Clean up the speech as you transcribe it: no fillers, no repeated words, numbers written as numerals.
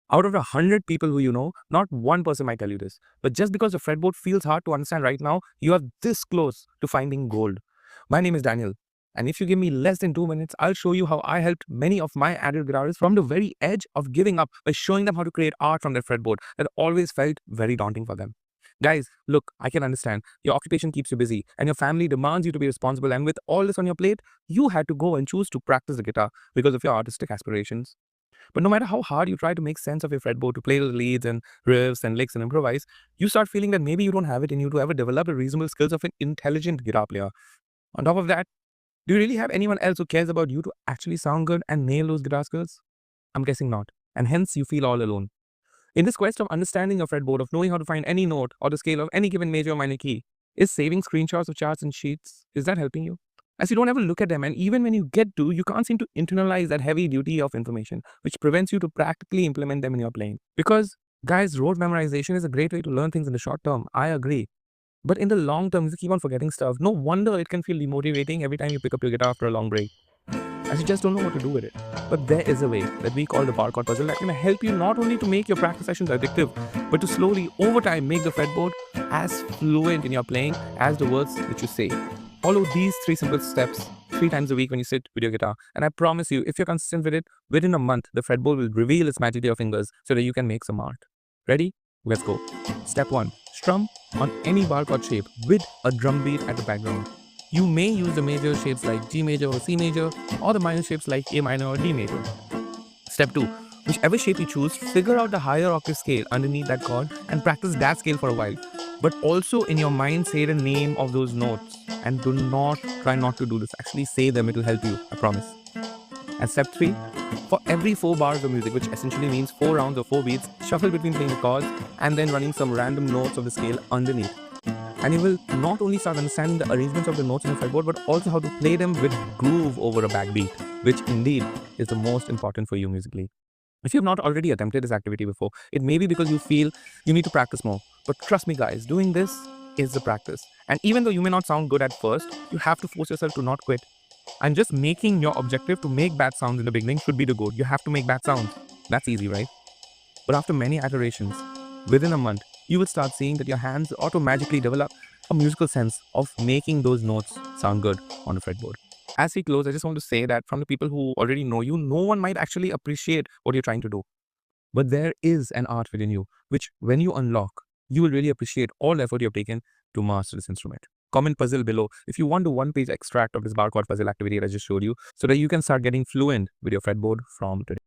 Out of the 100 people who you know, not one person might tell you this. But just because the fretboard feels hard to understand right now, you are this close to finding gold. My name is Daniel. And if you give me less than 2 minutes, I'll show you how I helped many of my avid guitarists from the very edge of giving up by showing them how to create art from their fretboard that always felt very daunting for them. Guys, look, I can understand. Your occupation keeps you busy and your family demands you to be responsible. And with all this on your plate, you had to go and choose to practice the guitar because of your artistic aspirations. But no matter how hard you try to make sense of your fretboard, to play those leads and riffs and licks and improvise, you start feeling that maybe you don't have it in you to ever develop the reasonable skills of an intelligent guitar player. On top of that, do you really have anyone else who cares about you to actually sound good and nail those guitar skills? I'm guessing not. And hence you feel all alone. In this quest of understanding your fretboard, of knowing how to find any note or the scale of any given major or minor key, is saving screenshots of charts and sheets, is that helping you? As you don't ever look at them, and even when you get to, you can't seem to internalize that heavy duty of information, which prevents you to practically implement them in your playing. Because, guys, rote memorization is a great way to learn things in the short term, I agree. But in the long term, you keep on forgetting stuff. No wonder it can feel demotivating every time you pick up your guitar after a long break, as you just don't know what to do with it. But there is a way that we call the bar chord puzzle that can help you not only to make your practice sessions addictive, but to slowly, over time, make the fretboard as fluent in your playing as the words that you say. Follow these 3 simple steps 3 times a week when you sit with your guitar, and I promise you, if you're consistent with it, within a month, the fretboard will reveal its magic to your fingers so that you can make some art. Ready? Let's go. Step 1. Strum on any bar chord shape with a drum beat at the background. You may use the major shapes like G major or C major, or the minor shapes like A minor or D major. Step 2. Whichever shape you choose, figure out the higher octave scale underneath that chord and practice that scale for a while. But also in your mind, say the name of those notes. And try not to do this. Actually say them, it will help you, I promise. And step 3. For every 4 bars of music, which essentially means 4 rounds or 4 beats, shuffle between playing the chords and then running some random notes of the scale underneath. And you will not only start understanding the arrangements of the notes in the fretboard, but also how to play them with groove over a backbeat, which indeed is the most important for you musically. If you have not already attempted this activity before, it may be because you feel you need to practice more. But trust me guys, doing this is the practice. And even though you may not sound good at first, you have to force yourself to not quit. And just making your objective to make bad sounds in the beginning should be the goal. You have to make bad sounds. That's easy, right? But after many iterations, within a month, you will start seeing that your hands automatically develop a musical sense of making those notes sound good on a fretboard. As we close, I just want to say that from the people who already know you, no one might actually appreciate what you're trying to do. But there is an art within you, which when you unlock, you will really appreciate all the effort you've taken to master this instrument. Comment puzzle below if you want a 1-page extract of this bar chord puzzle activity that I just showed you so that you can start getting fluent with your fretboard from today.